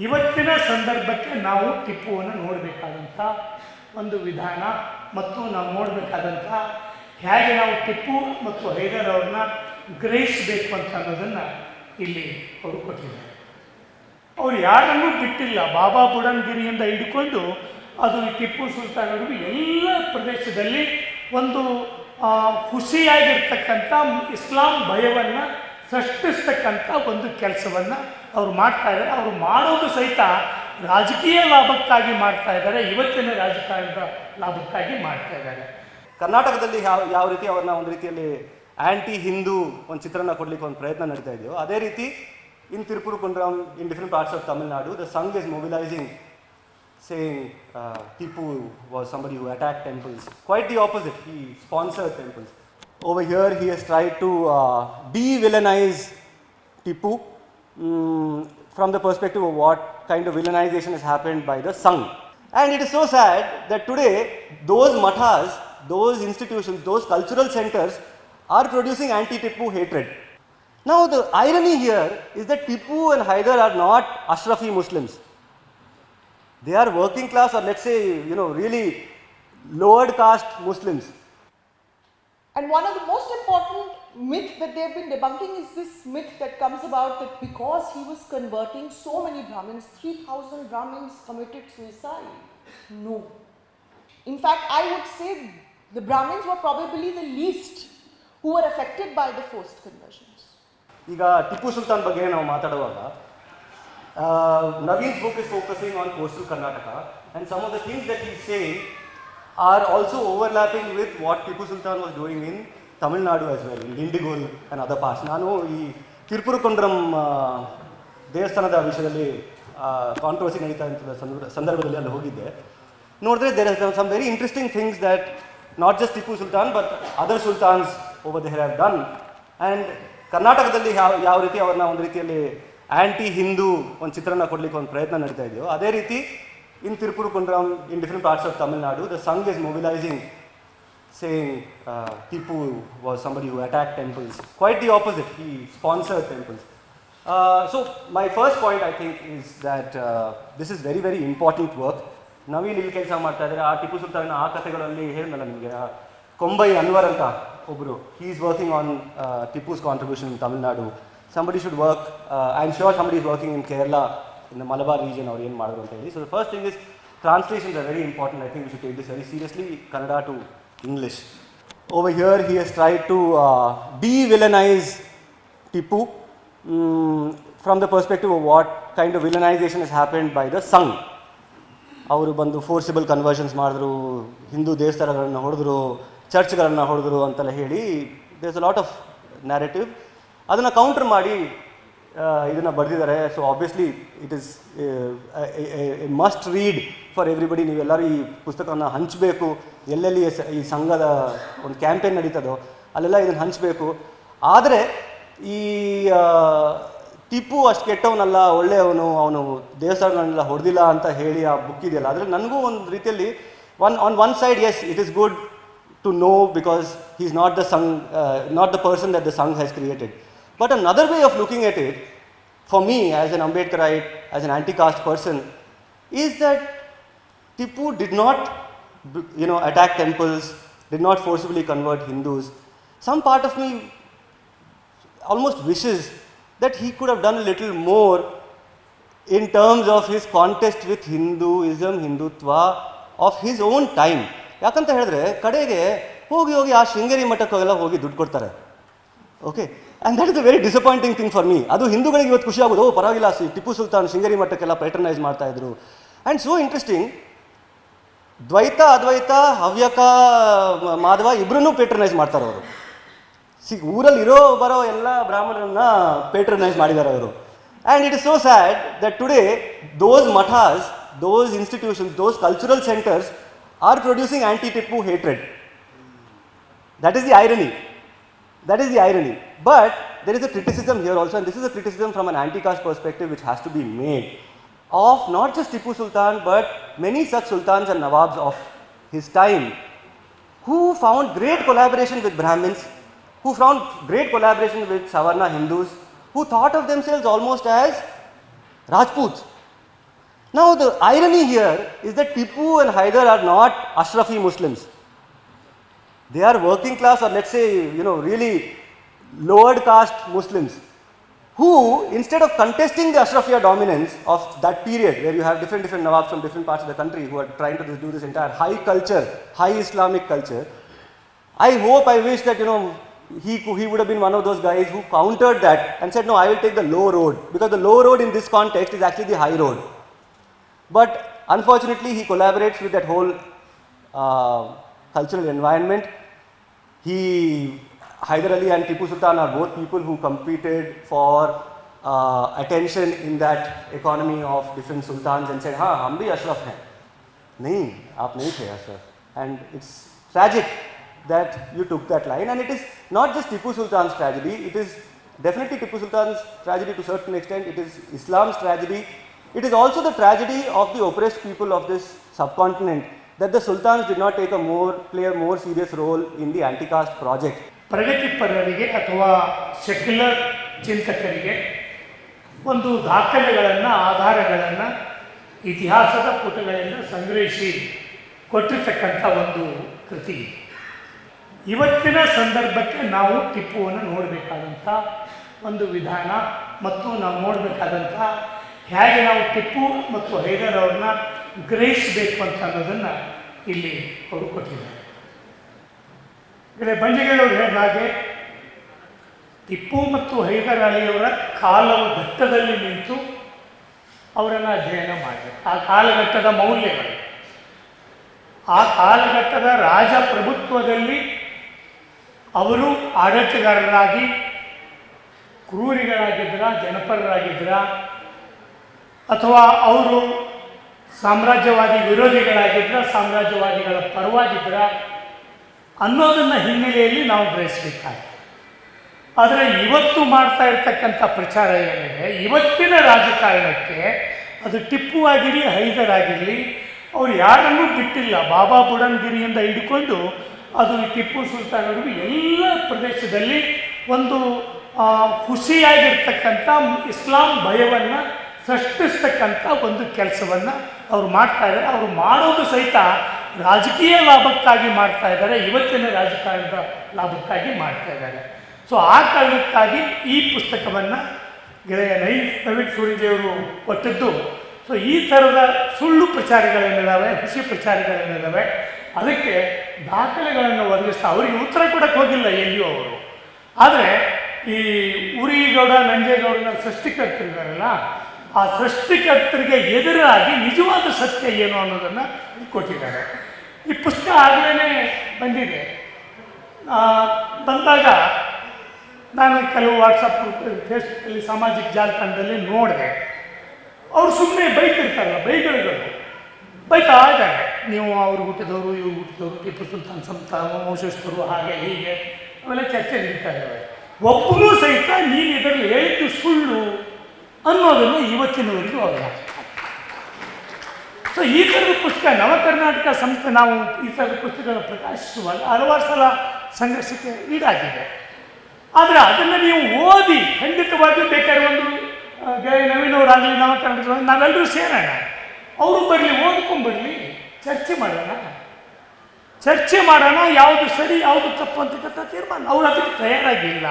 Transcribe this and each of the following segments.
ಇವತ್ತಿನ ಸಂದರ್ಭಕ್ಕೆ ನಾವು ಟಿಪ್ಪುವನ್ನು ನೋಡಬೇಕಾದಂಥ ಒಂದು ವಿಧಾನ ಮತ್ತು ನಾವು ನೋಡಬೇಕಾದಂಥ ಹೇಗೆ ನಾವು ಟಿಪ್ಪು ಮತ್ತು ಹೈದರ್ ಅವ್ರನ್ನ ಗ್ರಹಿಸಬೇಕು ಅಂತ ಅನ್ನೋದನ್ನು ಇಲ್ಲಿ ಅವರು ಕೊಟ್ಟಿದ್ದಾರೆ. ಅವರು ಯಾರನ್ನೂ ಬಿಟ್ಟಿಲ್ಲ. ಬಾಬಾ ಬುಡನ್ಗಿರಿಯಿಂದ ಹಿಡ್ಕೊಂಡು ಅದು ಟಿಪ್ಪು ಸುಲ್ತಾನವರೆಗೂ ಎಲ್ಲ ಪ್ರದೇಶದಲ್ಲಿ ಒಂದು ಖುಷಿಯಾಗಿರ್ತಕ್ಕಂಥ ಇಸ್ಲಾಂ ಭಯವನ್ನು ಸೃಷ್ಟಿಸ್ತಕ್ಕಂಥ ಒಂದು ಕೆಲಸವನ್ನು ಅವರು ಮಾಡ್ತಾ ಇದ್ದಾರೆ. ಅವರು ಮಾಡೋದು ಸಹಿತ ರಾಜಕೀಯ ಲಾಭಕ್ಕಾಗಿ ಮಾಡ್ತಾ ಇದ್ದಾರೆ, ಇವತ್ತಿನ ರಾಜಕಾರಣದ ಲಾಭಕ್ಕಾಗಿ ಮಾಡ್ತಾ ಇದ್ದಾರೆ. ಕರ್ನಾಟಕದಲ್ಲಿ ಯಾವ ರೀತಿ ಅವ್ರನ್ನ ಒಂದು ರೀತಿಯಲ್ಲಿ ಆ್ಯಂಟಿ ಹಿಂದೂ ಒಂದು ಚಿತ್ರಣ ಕೊಡಲಿಕ್ಕೆ ಒಂದು ಪ್ರಯತ್ನ ನಡೀತಾ ಇದೆಯೋ, ಅದೇ ರೀತಿ in Thiruparankundram, in different parts of Tamil Nadu, the Sangh is mobilizing, saying Tipu was somebody who attacked temples. Quite the opposite, he sponsored temples. Over here he has tried to de-villainize Tipu from the perspective of what kind of villainization has happened by the Sangh. And it is so sad that today those mathas, those institutions, those cultural centers are producing anti-Tipu hatred. Now the irony here is that Tipu and Haider are not Ashrafi Muslims. They are working class, or let's say, really lowered caste Muslims. And one of the most important myths that they have been debunking is this myth that comes about that because he was converting so many Brahmins, 3,000 Brahmins committed suicide. No. In fact, I would say the Brahmins were probably the least who were affected by the forced conversions. ಈಗ ಟಿಪ್ಪು ಸುಲ್ತಾನ್ ಬಗ್ಗೆ ನಾವು ಮಾತಾಡುವಾಗ Naveen's book is focusing on coastal Karnataka, and some of the things that he's saying are also overlapping with what Tipu Sultan was doing in Tamil Nadu as well, in Dindigul and other parts. ನಾನು ಈ ತಿರುಪುರುಕುಂಡ್ರಂ ದೇವಸ್ಥಾನದ ವಿಷಯದಲ್ಲಿ controversy ನಡೀತಾ ಇದ್ದ ಸಂದರ್ಭದಲ್ಲಿ ಅಲ್ಲಿ ಹೋಗಿದ್ದೆ. ನೋಡಿದ್ರೆ there are some very interesting things that not just Tipu Sultan but other sultans over there have done. And ಕರ್ನಾಟಕದಲ್ಲಿ ಯಾವ ರೀತಿ ಅವ್ರನ್ನ ಒಂದು ರೀತಿಯಲ್ಲಿ ಆ್ಯಂಟಿ ಹಿಂದೂ ಒಂದು ಚಿತ್ರಣ ಕೊಡಲಿಕ್ಕೆ ಒಂದು ಪ್ರಯತ್ನ ನಡೀತಾ ಇದೆಯೋ, ಅದೇ ರೀತಿ in Thiruparankundram, in different parts of Tamil Nadu, the Sangh is mobilizing, saying Tipu was somebody who attacked temples. Quite the opposite, he sponsored temples. So my first point I think is that this is very very important work. Naveen ಇಲ್ಲಿ ಕೆಲಸ ಮಾಡ್ತಾ ಇದ್ದಾರೆ. ಆ ಟಿಪ್ಪು ಸುಲ್ತಾನ್ ಆ ಕಥೆಗಳಲ್ಲಿ ಹೇಳಿದ್ನಲ್ಲ ನಿಮಗೆ, ಕೊಂಬೈ ಅನ್ವರ್ ಅಂತ ಒಬ್ಬರು, he is working on Tipu's contribution in Tamil Nadu. Somebody should work, I'm sure somebody is working in Kerala, in the Malabar region, ಅವ್ರು ಏನು ಮಾಡಿದ್ರು ಅಂತ ಹೇಳಿ. So the first thing is translations are very important. I think we should take this very seriously, Kannada to English. Over here he has tried to de-villainize Tipu from the perspective of what kind of villainization has happened by the Sangh. ಅವರು ಬಂದು forcible conversions ಮಾಡಿದ್ರು, ಹಿಂದೂ ದೇವಸ್ಥಾನಗಳನ್ನು ಹೊಡೆದ್ರು, ಚರ್ಚ್ಗಳನ್ನು ಹೊಡೆದ್ರು ಅಂತೆಲ್ಲ ಹೇಳಿ there's a lot of narrative. ಅದನ್ನು counter ಮಾಡಿ ಇದನ್ನು ಬರೆದಿದ್ದಾರೆ. So obviously it is a must read for everybody. ನೀವೆಲ್ಲರೂ ಈ ಪುಸ್ತಕವನ್ನು ಹಂಚಬೇಕು. ಎಲ್ಲೆಲ್ಲಿ ಈ ಸಂಘದ ಒಂದು ಕ್ಯಾಂಪೇನ್ ನಡೀತದೋ ಅಲ್ಲೆಲ್ಲ ಇದನ್ನು ಹಂಚಬೇಕು. ಆದರೆ ಈ ಟಿಪ್ಪು ಅಷ್ಟು ಕೆಟ್ಟವನಲ್ಲ, ಒಳ್ಳೆಯವನು, ಅವನು ದೇವಸ್ಥಾನಗಳನ್ನೆಲ್ಲ ಹೊಡೆದಿಲ್ಲ ಅಂತ ಹೇಳಿ ಆ ಬುಕ್ ಇದೆಯಲ್ಲ, ಅದರಲ್ಲಿ ನನಗೂ ಒಂದು ರೀತಿಯಲ್ಲಿ on one side as it is good to know because he's not the Sangh, not the person that the Sangh has created. But another way of looking at it, for me as an Ambedkarite, as an anti-caste person, is that Tipu did not, attack temples, did not forcibly convert Hindus. Some part of me almost wishes that he could have done a little more in terms of his contest with Hinduism, Hindutva of his own time. ಯಾಕಂತ ಹೇಳಿದ್ರೆ ಕಡೆಗೆ ಹೋಗಿ ಆ ಶೃಂಗೇರಿ ಮಠಕ್ಕೆಲ್ಲ ಹೋಗಿ ದುಡ್ಡು ಕೊಡ್ತಾರೆ. Okay, and that is a very disappointing thing for me. ಅದು ಹಿಂದೂಗಳಿಗೆ ಇವತ್ತು ಖುಷಿ ಆಗೋದು, ಪರವಾಗಿಲ್ಲ ಟಿಪ್ಪು ಸುಲ್ತಾನ್ ಶೃಂಗೇರಿ ಮಠಕ್ಕೆಲ್ಲ ಪ್ಯಾಟ್ರನೈಸ್ ಮಾಡ್ತಾಯಿದ್ರು. ಆ್ಯಂಡ್ ಸೋ ಇಂಟ್ರೆಸ್ಟಿಂಗ್, ದ್ವೈತ ಅದ್ವೈತ ಹವ್ಯಕ ಮಾಧವ ಇಬ್ಬರನ್ನೂ ಪ್ಯಾಟ್ರನೈಸ್ ಮಾಡ್ತಾರೆ ಅವರು. ಊರಲ್ಲಿ ಬರೋ ಎಲ್ಲ ಬ್ರಾಹ್ಮಣರನ್ನ ಪ್ಯಾಟ್ರನೈಸ್ ಮಾಡಿದ್ದಾರೆ ಅವರು. And it is so sad that today those mathas, those institutions, those cultural centres are producing anti-Tipu hatred. That is the irony. That is the irony. But there is a criticism here also, and this is a criticism from an anti-caste perspective which has to be made of not just Tipu Sultan but many such sultans and nawabs of his time who found great collaboration with Brahmins, who found great collaboration with Savarna Hindus, who thought of themselves almost as Rajputs. Now the irony here is that Tipu and Hyder are not Ashrafi Muslims. They are working class, or let's say, really lowered caste Muslims, who, instead of contesting the Ashrafiya dominance of that period, where you have different Nawabs from different parts of the country who are trying to do this entire high culture, high Islamic culture, I wish that, he would have been one of those guys who countered that and said, no, I will take the low road, because the low road in this context is actually the high road. But unfortunately, he collaborates with that whole cultural environment. Hyder Ali and Tipu Sultan are both people who competed for attention in that economy of different sultans and said, हाँ हम भी अशरफ हैं. नहीं, आप नहीं थे Ashraf. And it's tragic that you took that line. And it is not just Tipu Sultan's tragedy, it is definitely Tipu Sultan's tragedy to a certain extent, it is Islam's tragedy. It is also the tragedy of the oppressed people of this subcontinent, that the sultans did not play a more serious role in the anti-caste project. ಪ್ರಗತಿಪರರಿಗೆ ಅಥವಾ secular ಚಿಂತಕರಿಗೆ ಒಂದು ದಾಖಲೆಗಳನ್ನು, ಆಧಾರಗಳನ್ನು ಇತಿಹಾಸದ ಪುಟಗಳಿಂದ ಸಂಗ್ರಹಿಸಿ ಕೊಟ್ಟಿರ್ತಕ್ಕಂಥ ಒಂದು ಕೃತಿ. ಇವತ್ತಿನ ಸಂದರ್ಭಕ್ಕೆ ನಾವು ಟಿಪ್ಪುವನ್ನು ನೋಡಬೇಕಾದಂಥ ಒಂದು ವಿಧಾನ ಮತ್ತು ನಾವು ನೋಡಬೇಕಾದಂಥ ಹೇಗೆ ನಾವು ಟಿಪ್ಪು ಮತ್ತು ಹೈದರ್ ಅವ್ರನ್ನ ಗ್ರಹಿಸಬೇಕು ಅಂತ ಅನ್ನೋದನ್ನು ಇಲ್ಲಿ ಅವರು ಕೊಟ್ಟಿದ್ದಾರೆ. ಬಂಜಗೇರವರು ಹೇಳಿದ ಹಾಗೆ ಟಿಪ್ಪು ಮತ್ತು ಹೈದರ್ ಅಲಿಯವರ ಕಾಲವ ಘಟ್ಟದಲ್ಲಿ ನಿಂತು ಅವರನ್ನು ಅಧ್ಯಯನ ಮಾಡಬೇಕು. ಆ ಕಾಲಘಟ್ಟದ ಮೌಲ್ಯಗಳು, ಆ ಕಾಲಘಟ್ಟದ ರಾಜಪ್ರಭುತ್ವದಲ್ಲಿ ಅವರು ಆಡಳಿತಗಾರರಾಗಿ ಕ್ರೂರಿಗಳಾಗಿದ್ದರ, ಜನಪರರಾಗಿದ್ದರ, ಅಥವಾ ಅವರು ಸಾಮ್ರಾಜ್ಯವಾದಿ ವಿರೋಧಿಗಳಾಗಿದ್ದರ, ಸಾಮ್ರಾಜ್ಯವಾದಿಗಳ ಪರವಾಗಿದ್ದರ ಅನ್ನೋದನ್ನು ಹಿನ್ನೆಲೆಯಲ್ಲಿ ನಾವು ಗ್ರಹಿಸಬೇಕಾಗ್ತದೆ. ಆದರೆ ಇವತ್ತು ಮಾಡ್ತಾ ಇರ್ತಕ್ಕಂಥ ಪ್ರಚಾರ ಏನಿದೆ, ಇವತ್ತಿನ ರಾಜಕಾರಣಕ್ಕೆ ಅದು ಟಿಪ್ಪು ಆಗಿರಲಿ, ಹೈದರ್ ಆಗಿರಲಿ, ಅವ್ರು ಯಾರನ್ನೂ ಬಿಟ್ಟಿಲ್ಲ. ಬಾಬಾ ಬುಡನ್ಗಿರಿಯಿಂದ ಹಿಡ್ಕೊಂಡು ಅದು ಟಿಪ್ಪು ಸುಲ್ತಾನವರೆಗೂ ಎಲ್ಲ ಪ್ರದೇಶದಲ್ಲಿ ಒಂದು ಖುಷಿಯಾಗಿರ್ತಕ್ಕಂಥ ಇಸ್ಲಾಂ ಭಯವನ್ನು ಸೃಷ್ಟಿಸ್ತಕ್ಕಂಥ ಒಂದು ಕೆಲಸವನ್ನು ಅವರು ಮಾಡ್ತಾ ಇದ್ದಾರೆ. ಅವರು ಮಾಡೋದು ಸಹಿತ ರಾಜಕೀಯ ಲಾಭಕ್ಕಾಗಿ ಮಾಡ್ತಾ ಇದ್ದಾರೆ, ಇವತ್ತಿನ ರಾಜಕಾರಣದ ಲಾಭಕ್ಕಾಗಿ ಮಾಡ್ತಾ ಇದ್ದಾರೆ. ಸೊ ಆ ಕಾರಣಕ್ಕಾಗಿ ಈ ಪುಸ್ತಕವನ್ನು ಗೆಳೆಯ ನವೀನ್ ಸೂರಿದೇವರು ಕೊಟ್ಟದ್ದು. ಸೊ ಈ ಥರದ ಸುಳ್ಳು ಪ್ರಚಾರಗಳೇನಿದ್ದಾವೆ, ಹುಸಿ ಪ್ರಚಾರಗಳೇನಿದ್ದಾವೆ, ಅದಕ್ಕೆ ದಾಖಲೆಗಳನ್ನು ಒದಗಿಸ್ತಾ ಅವರಿಗೆ ಉತ್ತರ ಕೊಡಕ್ಕೆ ಹೋಗಿಲ್ಲ ಎಲ್ಲಿಯೂ ಅವರು. ಆದರೆ ಈ ಉರಿಗೌಡ, ನಂಜೇಗೌಡನ ಸೃಷ್ಟಿಕರ್ತರಿದ್ದಾರಲ್ಲ, ಆ ಸೃಷ್ಟಿಕರ್ತರಿಗೆ ಎದುರಾಗಿ ನಿಜವಾದ ಸತ್ಯ ಏನು ಅನ್ನೋದನ್ನು ಕೊಟ್ಟಿದ್ದಾರೆ. ಈ ಪುಸ್ತಕ ಆಗಲೇ ಬಂದಿದೆ. ಬಂದಾಗ ನಾನು ಕೆಲವು ವಾಟ್ಸಪ್, ಫೇಸ್ಬುಕ್ಕಲ್ಲಿ, ಸಾಮಾಜಿಕ ಜಾಲತಾಣದಲ್ಲಿ ನೋಡಿದೆ. ಅವರು ಸುಮ್ಮನೆ ಬೈತಿರ್ತಾರಲ್ಲ, ಬೈತಾ ಇದ್ದಾರೆ. ನೀವು ಅವ್ರು ಹುಟ್ಟಿದವರು, ಇವ್ರು ಹುಟ್ಟಿದವರು, ಟಿಪ್ಪು ಸುಲ್ತಾನ್ ವಂಶಸ್ಥರು, ಹಾಗೆ ಹೀಗೆ ಅವೆಲ್ಲ ಚರ್ಚೆ ನಡೀತಾ ಇದ್ದಾವೆ. ಒಬ್ಬರೂ ಸಹಿತ ನೀನು ಇದರಲ್ಲಿ ಹೇಳಿದ್ದು ಸುಳ್ಳು ಅನ್ನೋದನ್ನು ಇವತ್ತಿನವರೆಗೂ ಅವರು. ಸೊ ಈ ಥರದ ಪುಸ್ತಕ ನವ ಕರ್ನಾಟಕ ಸಂಸ್ಥೆ ನಾವು ಈ ಥರದ ಪುಸ್ತಕಗಳನ್ನು ಪ್ರಕಾಶಿಸುವಾಗ ಹಲವಾರು ಸಲ ಸಂಘರ್ಷಕ್ಕೆ ಈಡಾಗಿದೆ. ಆದರೆ ಅದನ್ನು ನೀವು ಓದಿ ಖಂಡಿತವಾಗಿಯೂ ಬೇಕಾದ್ರೆ ಒಂದು ನವೀನವರಾಗಲಿ, ನವ ಕರ್ನಾಟಕ ನಾವೆಲ್ಲರೂ ಸೇರೋಣ, ಅವರು ಬರಲಿ, ಓದ್ಕೊಂಡ್ಬರಲಿ, ಚರ್ಚೆ ಮಾಡೋಣ, ಯಾವುದು ಸರಿ ಯಾವುದು ತಪ್ಪು ಅಂತಕ್ಕಂಥ ತೀರ್ಮಾನ. ಅವರು ಅದಕ್ಕೆ ತಯಾರಾಗಿಲ್ಲ.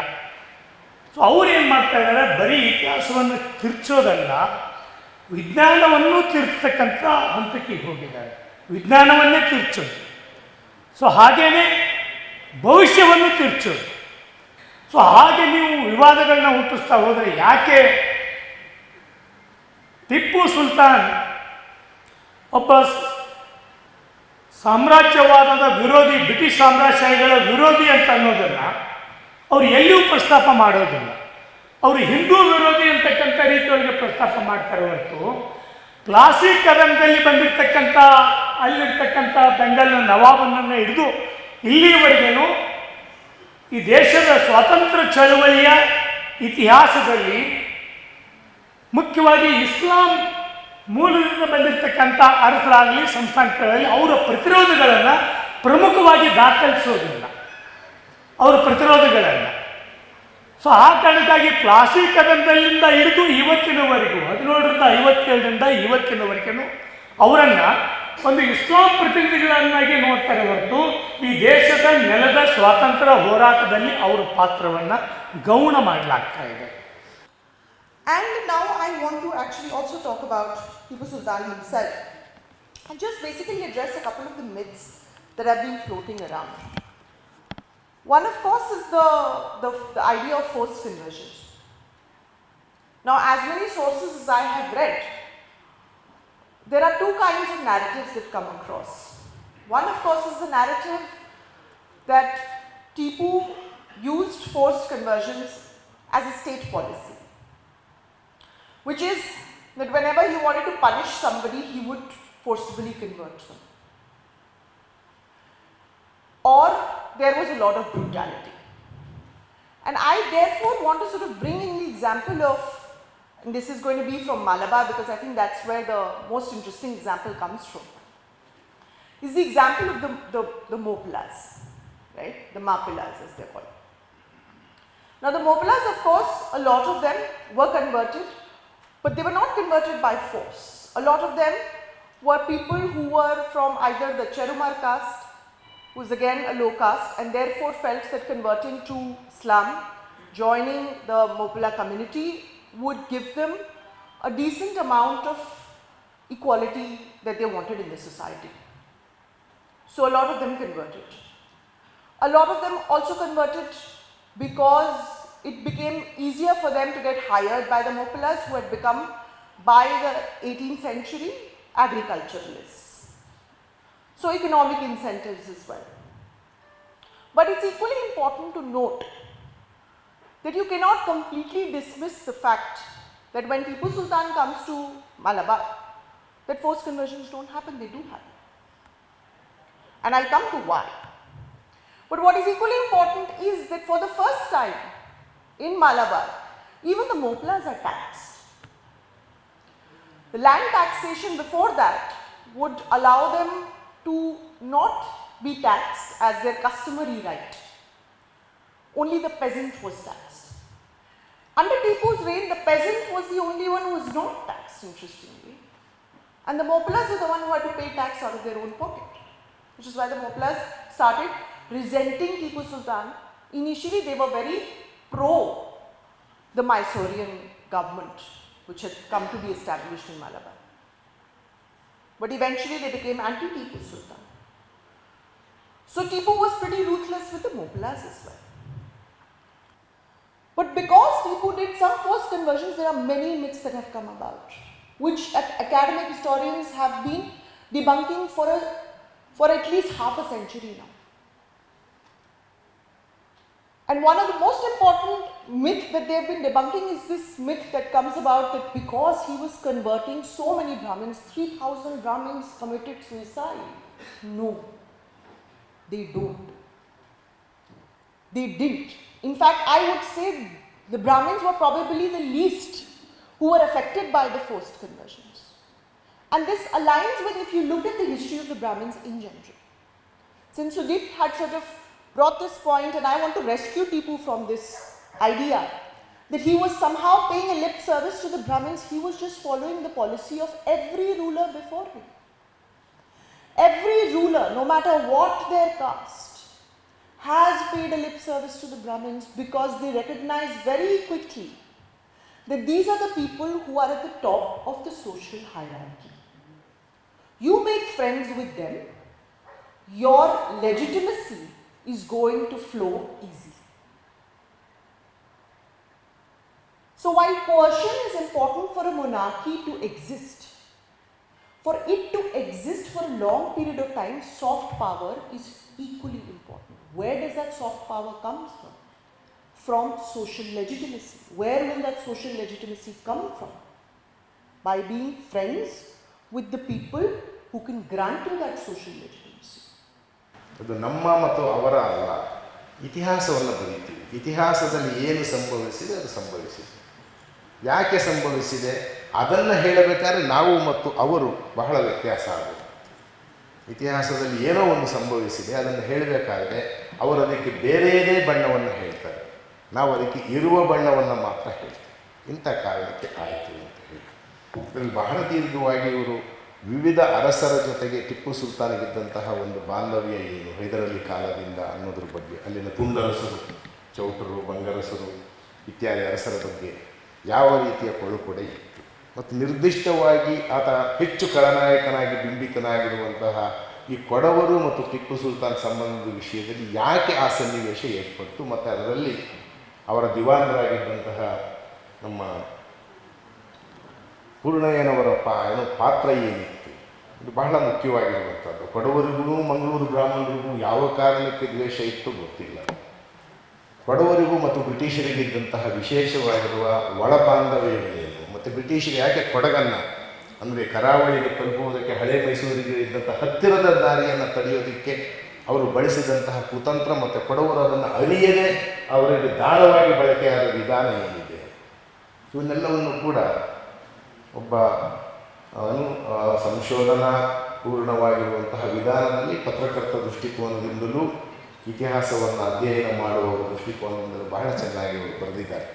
ಸೊ ಅವ್ರು ಏನು ಮಾಡ್ತಾ ಇದ್ದಾರೆ, ಬರೀ ಇತಿಹಾಸವನ್ನು ತಿರ್ಚೋದಲ್ಲ, ವಿಜ್ಞಾನವನ್ನು ತಿರ್ಚತಕ್ಕಂಥ ಹಂತಕ್ಕೆ ಹೋಗಿದ್ದಾರೆ. ವಿಜ್ಞಾನವನ್ನೇ ತಿರ್ಚೋದು, ಸೊ ಹಾಗೇನೆ ಭವಿಷ್ಯವನ್ನು ತಿರ್ಚೋದು. ಸೊ ಹಾಗೆ ನೀವು ವಿವಾದಗಳನ್ನ ಹುಟ್ಟಿಸ್ತಾ ಹೋದರೆ ಯಾಕೆ ಟಿಪ್ಪು ಸುಲ್ತಾನ್ ಒಬ್ಬ ಸಾಮ್ರಾಜ್ಯವಾದದ ವಿರೋಧಿ, ಬ್ರಿಟಿಷ್ ಸಾಮ್ರಾಜ್ಯಗಳ ವಿರೋಧಿ ಅಂತ ಅನ್ನೋದನ್ನು ಅವರು ಎಲ್ಲಿಯೂ ಪ್ರಸ್ತಾಪ ಮಾಡೋದಿಲ್ಲ. ಅವರು ಹಿಂದೂ ವಿರೋಧಿ ಅಂತಕ್ಕಂಥ ರೀತಿಯೊಳಗೆ ಪ್ರಸ್ತಾಪ ಮಾಡ್ತಾರೆ ಹೊರತು ಕ್ಲಾಸಿಕ್ ಕದನದಲ್ಲಿ ಬಂದಿರತಕ್ಕಂಥ ಅಲ್ಲಿರ್ತಕ್ಕಂಥ ಬೆಂಗಾಲ್ನ ನವಾಬನನ್ನು ಹಿಡಿದು ಇಲ್ಲಿವರೆಗೇನು ಈ ದೇಶದ ಸ್ವಾತಂತ್ರ್ಯ ಚಳವಳಿಯ ಇತಿಹಾಸದಲ್ಲಿ ಮುಖ್ಯವಾಗಿ ಇಸ್ಲಾಂ ಮೂಲದಿಂದ ಬಂದಿರತಕ್ಕಂಥ ಅರಸರಾಗಲಿ, ಸಂಸ್ಥಾನಗಳಲ್ಲಿ ಅವರ ಪ್ರತಿರೋಧಗಳನ್ನು ಪ್ರಮುಖವಾಗಿ ದಾಖಲಿಸೋದಿಲ್ಲ. ಅವರ ಪ್ರತಿರೋಧಗಳನ್ನು ಸೊ ಆ ಕಾರಣಕ್ಕಾಗಿ ಪ್ಲಾಸಿ ಕದನದಲ್ಲಿಂದ ಹಿಡಿದು ಇವತ್ತಿನವರೆಗೂ 1757ರಿಂದ ಇವತ್ತಿನವರೆಗೂ ಅವರನ್ನು ಒಂದು ಇಸ್ಲಾಂ ಪ್ರತಿನಿಧಿಗಳನ್ನಾಗಿ ನೋಡ್ತಾರೆ ಹೊರತು ಈ ದೇಶದ ನೆಲದ ಸ್ವಾತಂತ್ರ್ಯ ಹೋರಾಟದಲ್ಲಿ ಅವರ ಪಾತ್ರವನ್ನು ಗೌಣ ಮಾಡಲಾಗ್ತಾ ಇದೆ. And now I want to actually also talk about Tipu Sultan himself and just basically address a couple of the myths that have been floating around. One, of course, is the idea of forced conversions. Now, as many sources as I have read, there are two kinds of narratives that come across. One, of course, is the narrative that Tipu used forced conversions as a state policy, which is that whenever he wanted to punish somebody, he would forcibly convert them. Or there was a lot of brutality. And I therefore want to sort of bring in the example of, and this is going to be from Malabar because I think that's where the most interesting example comes from, is the example of the Mopilas, right? The Mapilas as they're called. Now the Mopilas, of course, a lot of them were converted, but they were not converted by force. A lot of them were people who were from either the Cherumar caste, who is again a low caste, and therefore felt that converting to Islam, joining the Mopila community would give them a decent amount of equality that they wanted in the society. So a lot of them converted. A lot of them also converted because it became easier for them to get hired by the Mopilas, who had become, by the 18th century, agriculturalists. So economic incentives as well. But it's equally important to note that you cannot completely dismiss the fact that when Tipu Sultan comes to Malabar, that forced conversions don't happen, they do happen. And I'll come to why. But what is equally important is that for the first time in Malabar, even the Mopilas are taxed. The land taxation before that would allow them to not be taxed as their customary right. Only the peasant was taxed. Under Tipu's reign, the peasant was the only one who was not taxed, interestingly. And the Mopilas were the one who had to pay tax out of their own pocket. Which is why the Mopilas started resenting Tipu Sultan. Initially, they were very pro the Mysorean government, which had come to be established in Malabar. But eventually they became anti-Tipu Sultan. So Tipu was pretty ruthless with the Mopilas as well. But because Tipu did some forced conversions, there are many myths that have come about, which academic historians have been debunking for at least half a century now. And one of the most important myths that they have been debunking is this myth that comes about that because he was converting so many Brahmins, 3,000 Brahmins committed suicide. No, they don't. They didn't. In fact, I would say the Brahmins were probably the least who were affected by the forced conversions. And this aligns with, if you look at the history of the Brahmins in general. Since Sudip had sort of brought this point, and I want to rescue Tipu from this idea that he was somehow paying a lip service to the Brahmins, he was just following the policy of every ruler before him. Every ruler, no matter what their caste, has paid a lip service to the Brahmins because they recognize very quickly that these are the people who are at the top of the social hierarchy. You make friends with them, your legitimacy is going to flow easily. So while coercion is important for a monarchy to exist, for it to exist for a long period of time, soft power is equally important. Where does that soft power come from? From social legitimacy. Where will that social legitimacy come from? By being friends with the people who can grant you that social legitimacy. ಅದು ನಮ್ಮ ಮತ್ತು ಅವರ ಅಲ್ಲ, ಇತಿಹಾಸವನ್ನು ಬರೀತೀವಿ. ಇತಿಹಾಸದಲ್ಲಿ ಏನು ಸಂಭವಿಸಿದೆ ಅದು ಸಂಭವಿಸಿದೆ. ಯಾಕೆ ಸಂಭವಿಸಿದೆ ಅದನ್ನು ಹೇಳಬೇಕಾದ್ರೆ ನಾವು ಮತ್ತು ಅವರು ಬಹಳ ವ್ಯತ್ಯಾಸ ಆಗುತ್ತೆ. ಇತಿಹಾಸದಲ್ಲಿ ಏನೋ ಒಂದು ಸಂಭವಿಸಿದೆ, ಅದನ್ನು ಹೇಳಬೇಕಾದ್ರೆ ಅವರು ಅದಕ್ಕೆ ಬೇರೆಯದೇ ಬಣ್ಣವನ್ನು ಹೇಳ್ತಾರೆ. ನಾವು ಅದಕ್ಕೆ ಇರುವ ಬಣ್ಣವನ್ನು ಮಾತ್ರ ಹೇಳ್ತೀವಿ. ಇಂಥ ಕಾರಣಕ್ಕೆ ಆಯಿತು ಅಂತ ಹೇಳಿ ಇದರಲ್ಲಿ ಬಹಳ ದೀರ್ಘವಾಗಿ ಇವರು ವಿವಿಧ ಅರಸರ ಜೊತೆಗೆ ಟಿಪ್ಪು ಸುಲ್ತಾನಿಗಿದ್ದಂತಹ ಒಂದು ಬಾಂಧವ್ಯ ಏನು ಹೈದರಾಲಿ ಕಾಲದಿಂದ ಅನ್ನೋದ್ರ ಬಗ್ಗೆ, ಅಲ್ಲಿನ ತುಂಡರಸರು, ಚೌಟರು, ಬಂಗರಸರು ಇತ್ಯಾದಿ ಅರಸರ ಬಗ್ಗೆ ಯಾವ ರೀತಿಯ ಕೊಡುಕೊಡೆ ಇತ್ತು ಮತ್ತು ನಿರ್ದಿಷ್ಟವಾಗಿ ಆತ ಹೆಚ್ಚು ಖಳನಾಯಕನಾಗಿ ಬಿಂಬಿತನಾಗಿರುವಂತಹ ಈ ಕೊಡವರು ಮತ್ತು ಟಿಪ್ಪು ಸುಲ್ತಾನ್ ಸಂಬಂಧದ ವಿಷಯದಲ್ಲಿ ಯಾಕೆ ಆ ಸನ್ನಿವೇಶ ಏರ್ಪಟ್ಟು ಮತ್ತು ಅದರಲ್ಲಿ ಅವರ ದಿವಾನರಾಗಿದ್ದಂತಹ ನಮ್ಮ ಪೂರ್ಣಯ್ಯನವರ ಪಾತ್ರ ಏನಿತ್ತು ಇದು ಬಹಳ ಮುಖ್ಯವಾಗಿರುವಂಥದ್ದು. ಕೊಡವರಿಗೂ ಮಂಗಳೂರು ಬ್ರಾಹ್ಮಣರಿಗೂ ಯಾವ ಕಾರಣಕ್ಕೆ ದ್ವೇಷ ಇತ್ತು ಗೊತ್ತಿಲ್ಲ. ಕೊಡವರಿಗೂ ಮತ್ತು ಬ್ರಿಟಿಷರಿಗಿದ್ದಂತಹ ವಿಶೇಷವಾಗಿರುವ ಒಳ ಬಾಂಧವ್ಯಗಳೇನು ಮತ್ತು ಬ್ರಿಟಿಷರು ಯಾಕೆ ಕೊಡಗನ್ನು ಅಂದರೆ ಕರಾವಳಿಗೆ ತಲುಪುವುದಕ್ಕೆ ಹಳೆ ಮೈಸೂರಿಗೆ ಇದ್ದಂಥ ಹತ್ತಿರದ ದಾರಿಯನ್ನು ತಡೆಯೋದಕ್ಕೆ ಅವರು ಬಳಸಿದಂತಹ ಕುತಂತ್ರ ಮತ್ತು ಕೊಡವರು ಅದನ್ನು ಅರಿಯದೆ ಅವರಿಗೆ ದಾಳವಾಗಿ ಬಳಕೆಯಾದ ವಿಧಾನ ಏನಿದೆ ಇವನ್ನೆಲ್ಲವನ್ನು ಕೂಡ ಒಬ್ಬ ಸಂಶೋಧನಾ ಪೂರ್ಣವಾಗಿರುವಂತಹ ವಿಧಾನದಲ್ಲಿ ಪತ್ರಕರ್ತ ದೃಷ್ಟಿಕೋನದಿಂದಲೂ ಇತಿಹಾಸವನ್ನು ಅಧ್ಯಯನ ಮಾಡುವ ದೃಷ್ಟಿಕೋನದಿಂದಲೂ ಬಹಳ ಚೆನ್ನಾಗಿ ಅವರು ಬರೆದಿದ್ದಾರೆ.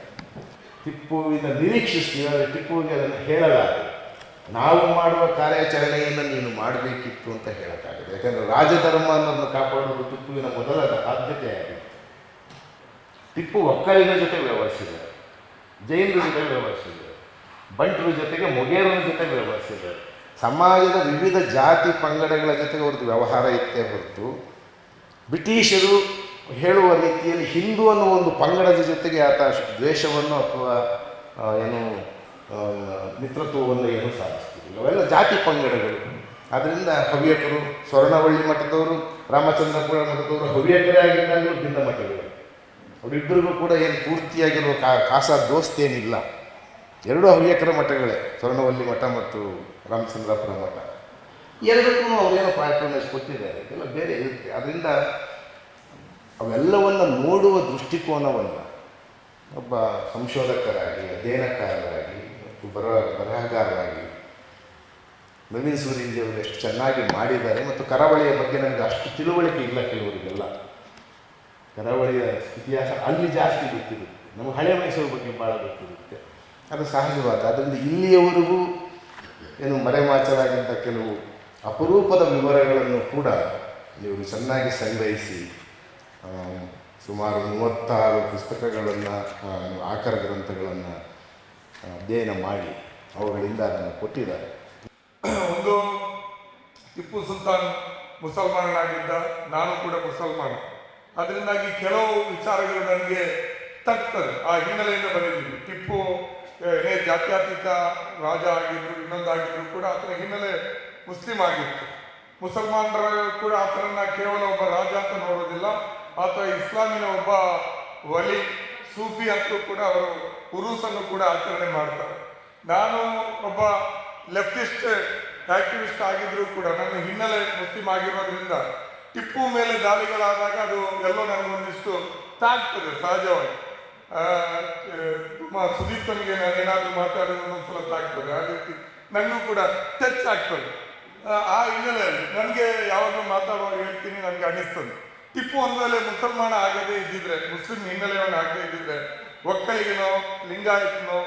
ಟಿಪ್ಪುವಿನ ನಿರೀಕ್ಷಿಸ್ತೀವಿ, ಟಿಪ್ಪುವಿಗೆ ಅದನ್ನು ಹೇಳಲಾರೆ, ನಾವು ಮಾಡುವ ಕಾರ್ಯಾಚರಣೆಯನ್ನು ನೀನು ಮಾಡಬೇಕಿತ್ತು ಅಂತ ಹೇಳೋಕ್ಕಾಗದು. ಯಾಕಂದರೆ ರಾಜಧರ್ಮ ಅನ್ನೋದನ್ನು ಕಾಪಾಡುವುದು ಟಿಪ್ಪುವಿನ ಮೊದಲ ಆದ್ಯತೆಯಾಗಿತ್ತು. ಟಿಪ್ಪು ಒಕ್ಕಲಿಗರ ಜೊತೆ ವ್ಯವಹರಿಸಿದ್ದಾರೆ, ಜೈನರ ಜೊತೆ ವ್ಯವಹರಿಸಿದ್ದಾರೆ, ಬಂಟರ ಜೊತೆಗೆ ಮೊಗೇರನ ಜೊತೆ ವ್ಯವಹರಿಸಿದ್ದಾರೆ. ಸಮಾಜದ ವಿವಿಧ ಜಾತಿ ಪಂಗಡಗಳ ಜೊತೆಗೆ ಅವ್ರದ್ದು ವ್ಯವಹಾರ ಇತ್ತೇ ಹೊರತು ಬ್ರಿಟಿಷರು ಹೇಳುವ ರೀತಿಯಲ್ಲಿ ಹಿಂದೂ ಅನ್ನೋ ಒಂದು ಪಂಗಡದ ಜೊತೆಗೆ ಆತ ದ್ವೇಷವನ್ನು ಅಥವಾ ಏನು ಮಿತ್ರತ್ವವನ್ನು ಏನು ಸಾಧಿಸ್ತಿರಲಿಲ್ಲ. ಅವೆಲ್ಲ ಜಾತಿ ಪಂಗಡಗಳು. ಆದ್ದರಿಂದ ಹವ್ಯಕರು, ಸ್ವರ್ಣವಳ್ಳಿ ಮಠದವರು, ರಾಮಚಂದ್ರಪುರ ಮಠದವರು ಹವ್ಯಕರೇ ಆಗಿದ್ದಾಗಲೂ ಭಿನ್ನ ಮಠಗಳು. ಅವರಿಬ್ಬರಿಗೂ ಕೂಡ ಏನು ಪೂರ್ತಿಯಾಗಿರುವ ಕಾಸಾ ದೋಸ್ತೇನಿಲ್ಲ. ಎರಡೂ ಹವ್ಯಕರ ಮಠಗಳೇ, ಸ್ವರ್ಣವಲ್ಲಿ ಮಠ ಮತ್ತು ರಾಮಚಂದ್ರಪುರ ಮಠ. ಎರಡಕ್ಕೂ ಅವರೇನೋ ಪ್ಯಾಟ್ರನೈಸ್ ಕೊಟ್ಟಿದ್ದಾರೆ, ಇದೆಲ್ಲ ಬೇರೆ ಇರುತ್ತೆ. ಅದರಿಂದ ಅವೆಲ್ಲವನ್ನು ನೋಡುವ ದೃಷ್ಟಿಕೋನವನ್ನು ಒಬ್ಬ ಸಂಶೋಧಕರಾಗಿ, ಅಧ್ಯಯನಕಾರರಾಗಿ, ಬರಹಗಾರರಾಗಿ ನವೀನ್ ಸೂರಿಂಜಿಯವರು ಎಷ್ಟು ಚೆನ್ನಾಗಿ ಮಾಡಿದ್ದಾರೆ. ಮತ್ತು ಕರಾವಳಿಯ ಬಗ್ಗೆ ನನಗೆ ಅಷ್ಟು ತಿಳುವಳಿಕೆ ಇಲ್ಲ ಕೆಲವರಿಗೆಲ್ಲ. ಕರಾವಳಿಯ ಇತಿಹಾಸ ಅಲ್ಲಿ ಜಾಸ್ತಿ ಗೊತ್ತಿರುತ್ತೆ, ನಮಗೆ ಹಳೆ ಮೈಸೂರು ಬಗ್ಗೆ ಭಾಳ ಗೊತ್ತಿರುತ್ತೆ, ಅದು ಸಹಜವಾದ. ಅದರಿಂದ ಇಲ್ಲಿಯವರೆಗೂ ಏನು ಮರೆಮಾಚಲಾಗಿದ್ದ ಕೆಲವು ಅಪರೂಪದ ವಿವರಗಳನ್ನು ಕೂಡ ನೀವು ಚೆನ್ನಾಗಿ ಸಂಗ್ರಹಿಸಿ ಸುಮಾರು 36 ಪುಸ್ತಕಗಳನ್ನು, ಆಕರ ಗ್ರಂಥಗಳನ್ನು ಅಧ್ಯಯನ ಮಾಡಿ ಅವುಗಳಿಂದ ಅದನ್ನು ಕೊಟ್ಟಿದ್ದಾರೆ. ಒಂದು, ಟಿಪ್ಪು ಸುಲ್ತಾನ್ ಮುಸಲ್ಮಾನನಾಗಿದ್ದ, ನಾನು ಕೂಡ ಮುಸಲ್ಮಾನ. ಅದರಿಂದಾಗಿ ಕೆಲವು ವಿಚಾರಗಳು ನನಗೆ ತಗ್ತದೆ. ಆ ಹಿನ್ನೆಲೆಯಿಂದ ಬರೆದಿದ್ದೀನಿ. ಟಿಪ್ಪು ಜಾತ್ಯತೀತ ರಾಜ ಆಗಿದ್ರು, ಇನ್ನೊಂದಾಗಿದ್ರು ಕೂಡ ಆತನ ಹಿನ್ನೆಲೆ ಮುಸ್ಲಿಂ ಆಗಿತ್ತು. ಮುಸಲ್ಮಾನರು ಕೂಡ ಆತನನ್ನ ಕೇವಲ ಒಬ್ಬ ರಾಜ ಅಂತ ನೋಡೋದಿಲ್ಲ, ಆತ ಇಸ್ಲಾಮಿನ ಒಬ್ಬ ವಲಿ, ಸೂಫಿ ಅಂತೂ ಕೂಡ ಅವರು ಉರೂಸನ್ನು ಕೂಡ ಆಚರಣೆ ಮಾಡ್ತಾರೆ. ನಾನು ಒಬ್ಬ ಲೆಫ್ಟಿಸ್ಟ್ ಆಕ್ಟಿವಿಸ್ಟ್ ಆಗಿದ್ರೂ ಕೂಡ ನನ್ನ ಹಿನ್ನೆಲೆ ಮುಸ್ಲಿಂ ಆಗಿರೋದ್ರಿಂದ ಟಿಪ್ಪು ಮೇಲೆ ದಾಳಿಗಳಾದಾಗ ಅದು ಎಲ್ಲೋ ನನಗೊಂದಿಷ್ಟು ತಾಗ್ತದೆ ಸಹಜವಾಗಿ. ಸುದೀಪ್ತನಿಗೆ ನಾನು ಏನಾದರೂ ಮಾತಾಡೋದು ಒಂದೊಂದ್ಸಲ ತಾಗ್ತದೆ, ಆ ರೀತಿ ನನಗೂ ಕೂಡ ಟಚ್ ಆಗ್ತದೆ. ಆ ಹಿನ್ನೆಲೆಯಲ್ಲಿ ನನಗೆ ಯಾವಾಗಲೂ ಮಾತಾಡುವಾಗ ಹೇಳ್ತೀನಿ, ನನಗೆ ಅನ್ನಿಸ್ತದೆ ಟಿಪ್ಪು ಒಂದ್ವೇಳೆ ಮುಸಲ್ಮಾನ ಆಗದೇ ಇದ್ದಿದ್ರೆ, ಮುಸ್ಲಿಂ ಹಿನ್ನೆಲೆಯನ್ನು ಆಗದೇ ಇದ್ದಿದ್ರೆ, ಒಕ್ಕಲಿಗನೋ, ಲಿಂಗಾಯತನೋ,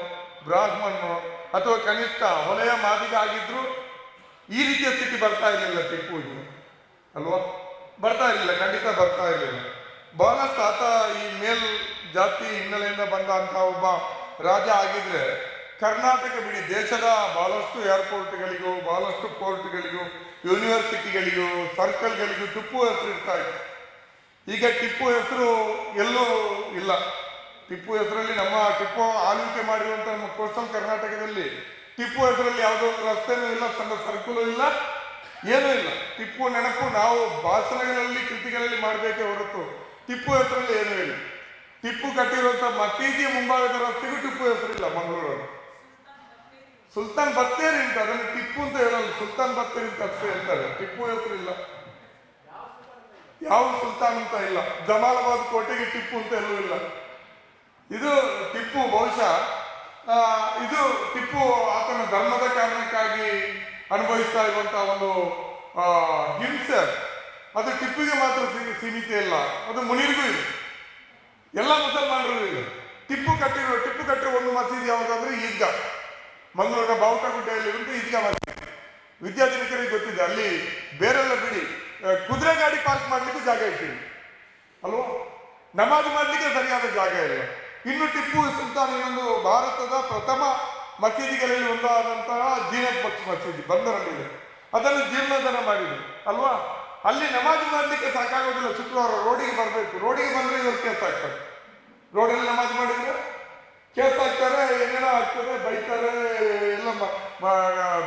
ಬ್ರಾಹ್ಮಣನೋ ಅಥವಾ ಕನಿಷ್ಠ ಹೊಲೆಯ ಮಾದಿಗ ಆಗಿದ್ರು ಈ ರೀತಿಯ ಸ್ಥಿತಿ ಬರ್ತಾ ಇರಲಿಲ್ಲ ಟಿಪ್ಪುವಿಗೆ, ಅಲ್ವಾ? ಬರ್ತಾ ಇರಲಿಲ್ಲ, ಖಂಡಿತ ಬರ್ತಾ ಇರಲಿಲ್ಲ. ಬಹಳಷ್ಟು ಆತ ಈ ಮೇಲ್ ಜಾತಿ ಹಿನ್ನೆಲೆಯಿಂದ ಬಂದಂಥ ಒಬ್ಬ ರಾಜ ಆಗಿದ್ರೆ ಕರ್ನಾಟಕ ಬಿಡಿ ದೇಶದ ಬಹಳಷ್ಟು ಏರ್ಪೋರ್ಟ್ಗಳಿಗೂ, ಬಹಳಷ್ಟು ಕೋರ್ಟ್ಗಳಿಗೂ, ಯೂನಿವರ್ಸಿಟಿಗಳಿಗೂ, ಸರ್ಕಲ್ಗಳಿಗೂ ಟಿಪ್ಪು ಹೆಸರು ಇರ್ತಾ ಇತ್ತು. ಈಗ ಟಿಪ್ಪು ಹೆಸರು ಎಲ್ಲೂ ಇಲ್ಲ. ಟಿಪ್ಪು ಹೆಸರಲ್ಲಿ ನಮ್ಮ ಟಿಪ್ಪು ಆಳ್ವಿಕೆ ಮಾಡಿರುವಂಥ ನಮ್ಮ ಕೋಸ್ಟಲ್ ಕರ್ನಾಟಕದಲ್ಲಿ ಟಿಪ್ಪು ಹೆಸರಲ್ಲಿ ಯಾವುದೋ ಒಂದು ರಸ್ತೆನೂ ಇಲ್ಲ, ಸಣ್ಣ ಸರ್ಕಲೂ ಇಲ್ಲ, ಏನೂ ಇಲ್ಲ. ಟಿಪ್ಪು ನೆನಪು ನಾವು ಭಾಷಣಗಳಲ್ಲಿ, ಕೃತಿಗಳಲ್ಲಿ ಮಾಡಬೇಕೇ ಹೊರತು ಟಿಪ್ಪು ಹೆಸರಲ್ಲಿ ಏನೂ ಇಲ್ಲ. ಟಿಪ್ಪು ಕಟ್ಟಿರುವಂಥ ಮಸೀದಿಯ ಮುಂಭಾಗದ ರಸ್ತೆಗೂ ಟಿಪ್ಪು ಹೆಸರಿಲ್ಲ ಮಂಗಳೂರಲ್ಲಿ. ಸುಲ್ತಾನ್ ಬತ್ತೇರಿ ಅಂತ, ಅದನ್ನು ಟಿಪ್ಪು ಅಂತ ಹೇಳಲ್ಲ, ಸುಲ್ತಾನ್ ಬತ್ತೇರಿ ಅಂತ ಅಷ್ಟೇ ಹೇಳ್ತಾರೆ, ಟಿಪ್ಪು ಹೆಸರಿಲ್ಲ. ಯಾವ ಸುಲ್ತಾನ್ ಅಂತ ಇಲ್ಲ. ಜಮಾಲಾಬಾದ್ ಕೋಟೆಗೆ ಟಿಪ್ಪು ಅಂತ ಎಲ್ಲೂ ಇಲ್ಲ. ಇದು ಟಿಪ್ಪು ಬಹುಶಃ ಇದು ಟಿಪ್ಪು ಆತನ ಧರ್ಮದ ಕಾರಣಕ್ಕಾಗಿ ಅನುಭವಿಸ್ತಾ ಇರುವಂತಹ ಒಂದು ಹಿಂಸೆ. ಅದು ಟಿಪ್ಪುಗೆ ಮಾತ್ರ ಸೀಮಿತ ಇಲ್ಲ, ಅದು ಮುನಿರಿಗೂ ಇದೆ. ಎಲ್ಲ ಮುಸಲ್ಮಾನರು ಇಲ್ಲ. ಟಿಪ್ಪು ಕಟ್ಟಿರೋ ಒಂದು ಮಸೀದಿ ಯಾವುದಂದ್ರೆ ಈದ್ಗಾ, ಮಂಗಳೂರಿನ ಬಾವುಟಗುಡ್ಡೆಯಲ್ಲಿ ಉಂಟು ಈದ್ಗಾ ಮಸೀದಿ. ವಿದ್ಯಾರ್ಥಿನಿಕರಿಗೆ ಗೊತ್ತಿದೆ, ಅಲ್ಲಿ ಬೇರೆಲ್ಲ ಬಿಡಿ, ಕುದುರೆ ಗಾಡಿ ಪಾರ್ಕ್ ಮಾಡ್ಲಿಕ್ಕೂ ಜಾಗ ಇಟ್ಟಿಲ್ಲ ಅಲ್ವಾ, ನಮಾಜ್ ಮಾಡ್ಲಿಕ್ಕೆ ಸರಿಯಾದ ಜಾಗ ಇಲ್ಲ. ಇನ್ನು ಟಿಪ್ಪು ಸುಲ್ತಾನ್ ಇನ್ನೊಂದು ಭಾರತದ ಪ್ರಥಮ ಮಸೀದಿಗಳಲ್ಲಿ ಒಂದಾದಂತಹ ಜೀನತ್ ಬಕ್ಷ್ ಮಸೀದಿ ಬಂದರಲ್ಲಿದೆ, ಅದನ್ನು ಜೀರ್ಣೋದ್ಧಾರ ಮಾಡಿದ್ರು ಅಲ್ವಾ. ಅಲ್ಲಿ ನಮಾಜ್ ಮಾಡಲಿಕ್ಕೆ ಸಾಕಾಗೋದಿಲ್ಲ, ಶುಕ್ರವಾರ ರೋಡಿಗೆ ಬರಬೇಕು, ರೋಡಿಗೆ ಬಂದರೆ ಇವರು ಕೇಸ್ ಆಗ್ತಾರೆ. ರೋಡಲ್ಲಿ ನಮಾಜ್ ಮಾಡಿದ್ರೆ ಕೇಸ್ ಹಾಕ್ತಾರೆ, ಏನೇನೋ ಆಗ್ತದೆ, ಬೈತಾರೆ, ಎಲ್ಲ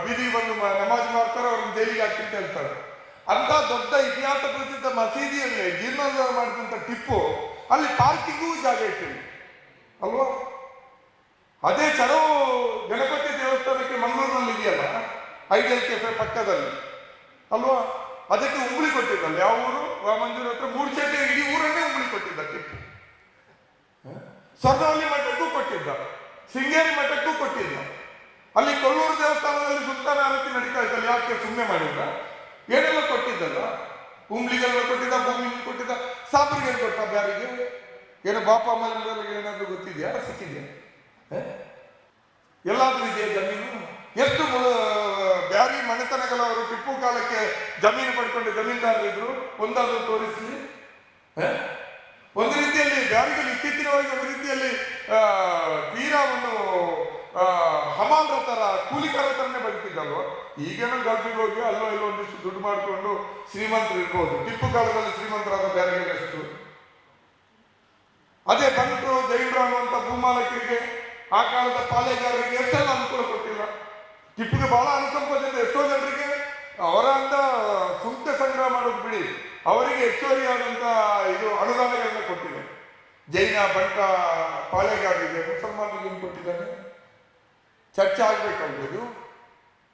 ಬೀದಿಗೆ ಬಂದು ನಮಾಜ್ ಮಾಡ್ತಾರೆ, ಅವ್ರನ್ನ ಜೈಲಿಗೆ ಹಾಕ್ತಿಂತ ಹೇಳ್ತಾರೆ. ಅಂತ ದೊಡ್ಡ ಇತಿಹಾಸ ಪ್ರಸಿದ್ಧ ಮಸೀದಿಯಲ್ಲೇ ಜೀರ್ಣೋದ್ಧಾರ ಮಾಡಿದಂಥ ಟಿಪ್ಪು ಅಲ್ಲಿ ಪಾರ್ಕಿಂಗೂ ಜಾಗ ಇಟ್ಟಿಲ್ಲ ಅಲ್ವಾ. ಅದೇ ಚರವು ಗಣಪತಿ ದೇವಸ್ಥಾನಕ್ಕೆ ಮಂಗಳೂರಿನಲ್ಲಿ ಇದೆಯಲ್ಲ, ಐಡಿಯಲ್ ಕೆಫೆ ಪಕ್ಕದಲ್ಲಿ ಅಲ್ವಾ, ಅದಕ್ಕೆ ಉಂಬಳಿ ಕೊಟ್ಟಿದ್ದಲ್ಲ. ಯಾವ ಊರು? ಮಂಜೂರು ಹತ್ರ ಮೂಡ್ಚೇಟೆ, ಇಡೀ ಊರನ್ನೇ ಉಂಬಳಿ ಕೊಟ್ಟಿದ್ದ ಟಿಪ್ಪು. ಸ್ವರ್ಣವಲ್ಲಿ ಮಠಕ್ಕೂ ಕೊಟ್ಟಿದ್ದ, ಶೃಂಗೇರಿ ಮಠಕ್ಕೂ ಕೊಟ್ಟಿದ್ದ. ಅಲ್ಲಿ ಕೊಲ್ಲೂರು ದೇವಸ್ಥಾನದಲ್ಲಿ ಸುಲ್ತಾನ ಆರತಿ ನಡೀತಾ ಇದ್ದಲ್ಲ, ಯಾಕೆ ಸುಮ್ಮನೆ ಮಾಡಿದ್ದ? ಏನೆಲ್ಲ ಕೊಟ್ಟಿದ್ದಲ್ಲ, ಉಂಬ್ಳಿಗೆಲ್ಲ ಕೊಟ್ಟಿದ್ದ, ಭೂಮಿ ಕೊಟ್ಟಿದ್ದ. ಸಾಬ್ರಿಗೆ ಕೊಟ್ಟ ಬ್ಯಾರಿಗೆ? ಏನೋ ಬಾಪ ಅಮ್ಮನಿಗೆ ಏನಾದರೂ ಗೊತ್ತಿದೆಯಾ? ಸಿಕ್ಕಿದೆಯಾ? ಎಲ್ಲಾದ್ರೂ ಇದೆಯಾ ಜಮೀನು? ಎಷ್ಟು ಬ್ಯಾರಿ ಮನೆತನಗಳವರು ಟಿಪ್ಪು ಕಾಲಕ್ಕೆ ಜಮೀನು ಪಡ್ಕೊಂಡು ಜಮೀನ್ದಾರರಿದ್ರು, ಒಂದಾದ್ರೂ ತೋರಿಸಲಿ. ಒಂದು ರೀತಿಯಲ್ಲಿ ಬ್ಯಾರಿಗಳು ಇತ್ತೀಚಿನವರೆಗೆ ಒಂದು ರೀತಿಯಲ್ಲಿ ತೀರಾ ಒಂದು ಹಮಾಲ್ರ ತರ, ಕೂಲಿಕಾರರ ಥರನೇ ಬದುಕಿದ್ದಲ್ವ. ಈಗೇನೋ ಗಲ್ಫಿಗೆ ಹೋಗಿ ಅಲ್ಲೋ ಇಲ್ಲೋ ಒಂದಿಷ್ಟು ದುಡ್ಡು ಮಾಡಿಕೊಂಡು ಶ್ರೀಮಂತರು ಇರ್ಬೋದು. ಟಿಪ್ಪು ಕಾಲದಲ್ಲಿ ಶ್ರೀಮಂತರಾದ ಬ್ಯಾರಿಗಳು ಅದೇ ಬಂಟು ಜೈನ್ರು ಅನ್ನುವಂಥ ಭೂಮಾಲಕರಿಗೆ, ಆ ಕಾಲದ ಪಾಳೆಗಾರರಿಗೆ ಎಷ್ಟೆಲ್ಲ ಅನುಕೂಲ ಕೊಟ್ಟಿಲ್ಲ. ಟಿಪ್ಪುಗೆ ಬಹಳ ಅನುಕಂಪದಿಂದ ಎಷ್ಟೋ ಜನರಿಗೆ ಅವರ ಅಂದ ಸುಂಕ ಸಂಗ್ರಹ ಮಾಡೋದು ಬಿಡಿ, ಅವರಿಗೆ ಹೆಚ್ಚುವರಿಯಾದಂಥ ಇದು ಅನುದಾನಗಳನ್ನ ಕೊಟ್ಟಿದೆ. ಜೈನ ಬಂಟ ಪಾಳೆಗಾರರಿಗೆ, ಮುಸಲ್ಮಾನರಿಗೆ ಏನು ಕೊಟ್ಟಿದ್ದಾನೆ? ಚರ್ಚೆ ಆಗ್ಬೇಕಾಗ್ಬೋದು.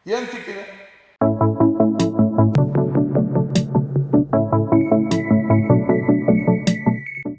ಏನು ಸಿಕ್ಕಿದೆ?